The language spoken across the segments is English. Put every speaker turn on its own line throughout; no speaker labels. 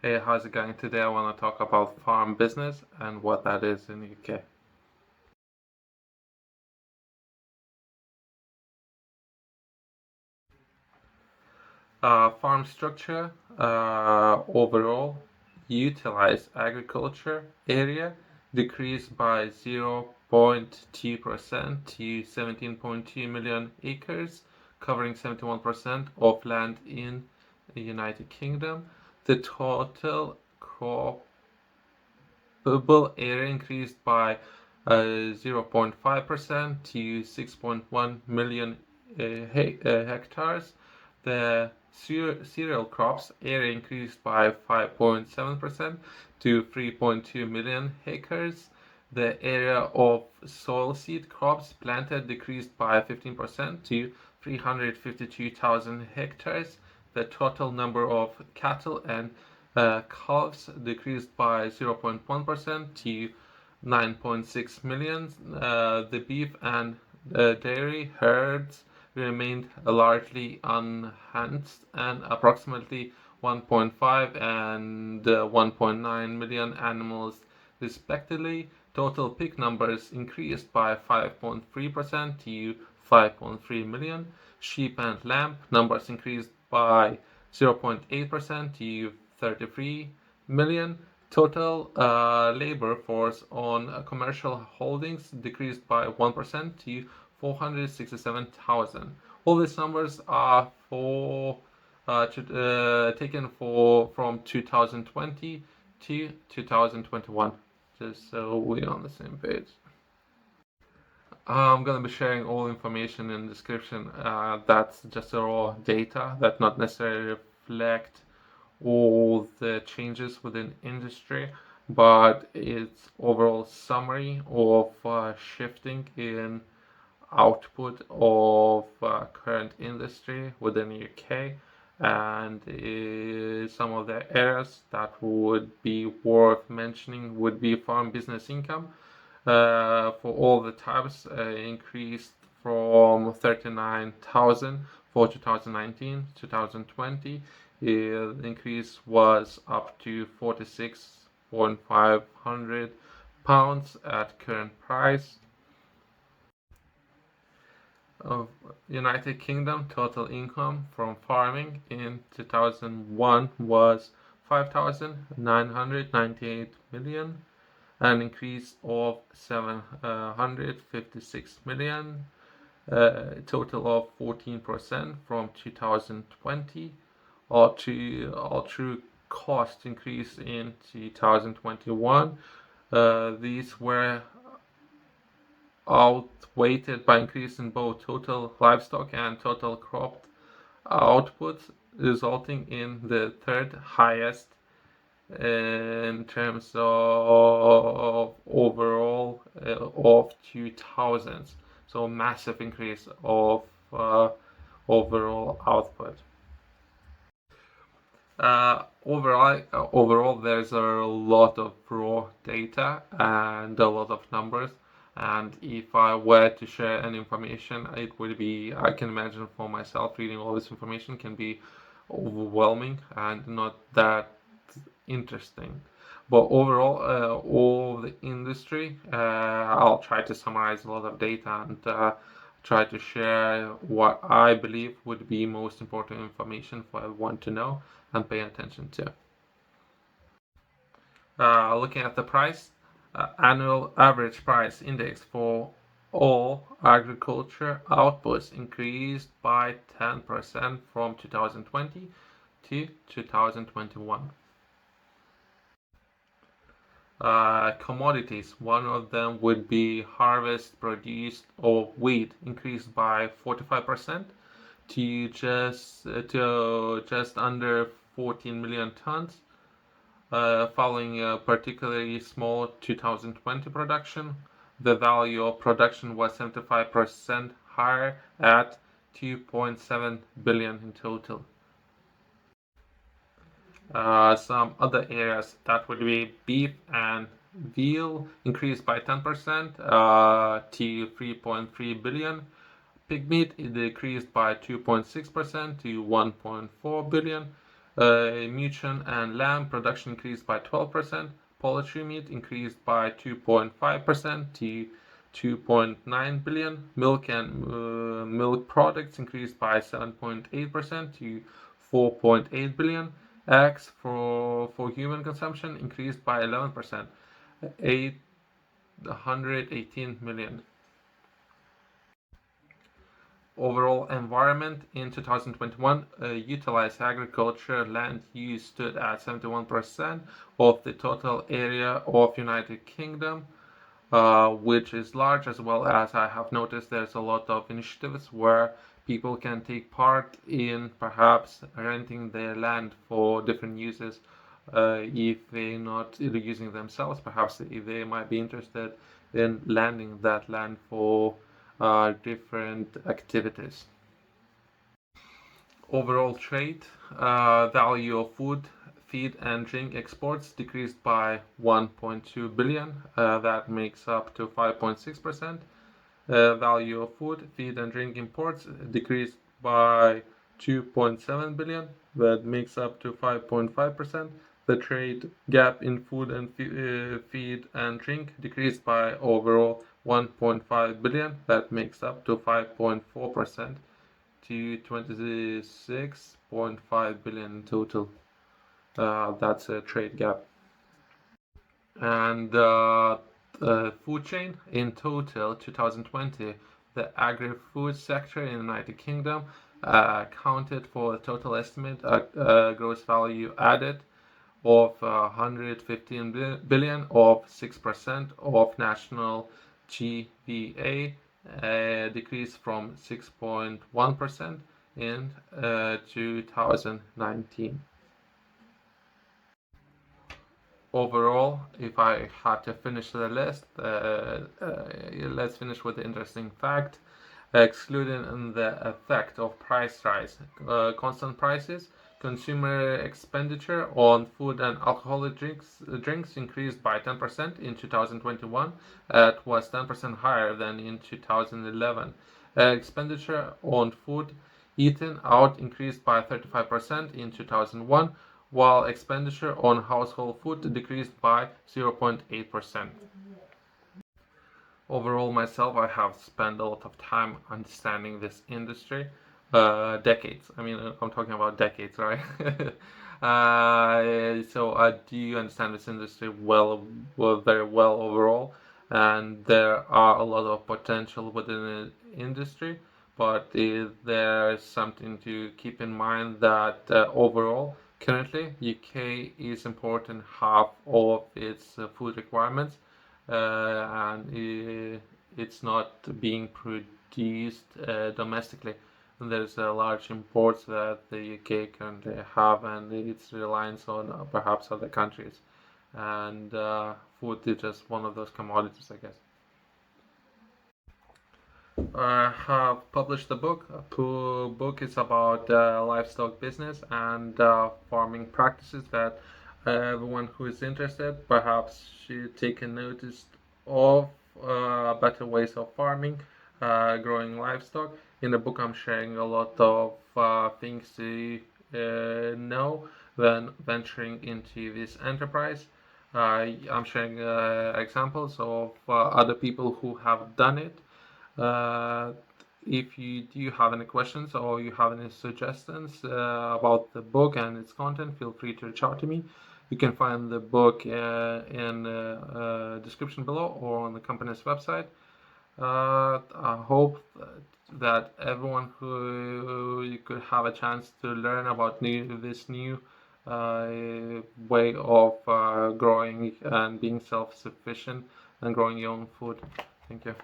Hey, how's it going? Today I want to talk about farm business and what that is in the UK. Farm structure, overall, utilized agriculture area decreased by 0.2% to 17.2 million acres, covering 71% of land in the United Kingdom. The total croppable area increased by 0.5% to 6.1 million hectares. The cereal crops area increased by 5.7% to 3.2 million acres. The area of soilseed crops planted decreased by 15% to 352,000 hectares. The total number of cattle and calves decreased by 0.1% to 9.6 million. The beef and dairy herds remained largely unenhanced, and approximately 1.5 and 1.9 million animals respectively. Total pig numbers increased by 5.3% to 5.3 million. Sheep and lamb numbers increased by 0.8% to 33 million. Total labor force on commercial holdings decreased by 1% to 467,000. All these numbers are taken from 2020 to 2021, just so we're on the same page. I'm gonna be sharing all information in the description. That's just raw data that not necessarily reflect all the changes within industry, but it's overall summary of shifting in output of current industry within the UK, and some of the areas that would be worth mentioning would be farm business income. For all the types, increased from 39,000 for 2019 2020. The increase was up to 46,500 pounds at current price. Of United Kingdom, total income from farming in 2001 was 5,998 million, an increase of 756 million, a total of 14% from 2020. All true cost increase in 2021. These were outweighed by increase in both total livestock and total crop output, resulting in the third highest in terms of overall of 2000s. So massive increase of overall output. Overall, there's a lot of raw data and a lot of numbers. And if I were to share any information, it would be, I can imagine for myself, reading all this information can be overwhelming and not that interesting. But overall, all the industry, I'll try to summarize a lot of data and try to share what I believe would be most important information for everyone to know and pay attention to. Looking at the price, annual average price index for all agriculture outputs increased by 10% from 2020 to 2021. Commodities, one of them would be harvest produced of wheat, increased by 45% to just under 14 million tons, following a particularly small 2020 production. The value of production was 75% higher at 2.7 billion in total. Some other areas that would be beef and veal increased by 10% to 3.3 billion. Pig meat decreased by 2.6% to 1.4 billion. Mutton and lamb production increased by 12%. Poultry meat increased by 2.5% to 2.9 billion. Milk and milk products increased by 7.8% to 4.8 billion. Eggs for human consumption increased by 11%, 818 million. Overall environment in 2021, utilized agriculture land use stood at 71% of the total area of United Kingdom, which is large, as well as I have noticed there's a lot of initiatives where people can take part in perhaps renting their land for different uses. If they're not using themselves, perhaps they might be interested in landing that land for different activities. Overall trade value of food, feed and drink exports decreased by 1.2 billion. That makes up to 5.6%. Value of food, feed and drink imports decreased by 2.7 billion. That makes up to 5.5%. The trade gap in food and feed and drink decreased by overall 1.5 billion. That makes up to 5.4% to 26.5 billion in total. That's a trade gap. And food chain in total, 2020, the agri-food sector in the United Kingdom accounted for a total estimate gross value added of 115 billion, of 6% of national GVA, decreased from 6.1% in 2019. Overall, if I had to finish the list, let's finish with the interesting fact. Excluding the effect of price rise, constant prices, consumer expenditure on food and alcoholic drinks increased by 10% in 2021. It was 10% higher than in 2011. Expenditure on food eaten out increased by 35% in 2001, while expenditure on household food decreased by 0.8%. Overall, myself, I have spent a lot of time understanding this industry. Decades. I mean, I'm talking about decades, right? So I do understand this industry very well overall, and there are a lot of potential within the industry. But there's something to keep in mind that overall, currently, UK is important half of its food requirements, and it's not being produced domestically. And there's a large imports that the UK currently have, and its reliance on perhaps other countries. And food is just one of those commodities, I guess. I have published a book. A book is about livestock business and farming practices that everyone who is interested perhaps should take a notice of better ways of farming, growing livestock. In the book, I'm sharing a lot of things to know when venturing into this enterprise. I'm sharing examples of other people who have done it. If you do have any questions or you have any suggestions about the book and its content, feel free to reach out to me. You can find the book in the description below or on the company's website. I hope that everyone who could have a chance to learn about this new way of growing and being self-sufficient and growing your own food. Thank you.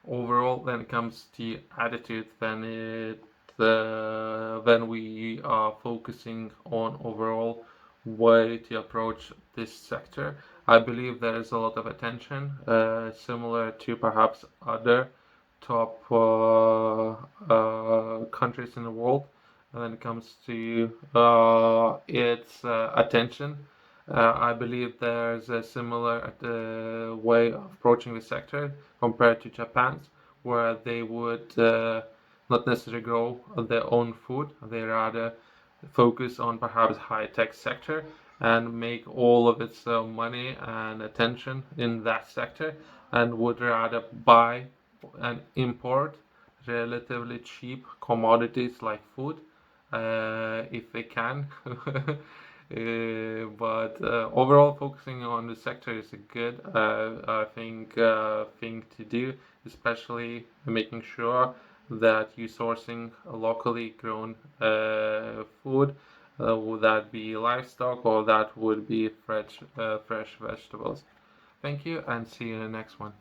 Overall, when it comes to attitude, when we are focusing on overall way to approach this sector, I believe there is a lot of attention, similar to perhaps other top countries in the world when it comes to its attention. I believe there's a similar way of approaching the sector compared to Japan's, where they would not necessarily grow their own food. They rather focus on perhaps high-tech sector and make all of its money and attention in that sector, and would rather buy and import relatively cheap commodities like food if they can. But overall, focusing on the sector is a good, I think, thing to do, especially making sure that you're sourcing locally grown food. Would that be livestock or that would be fresh vegetables? Thank you, and see you in the next one.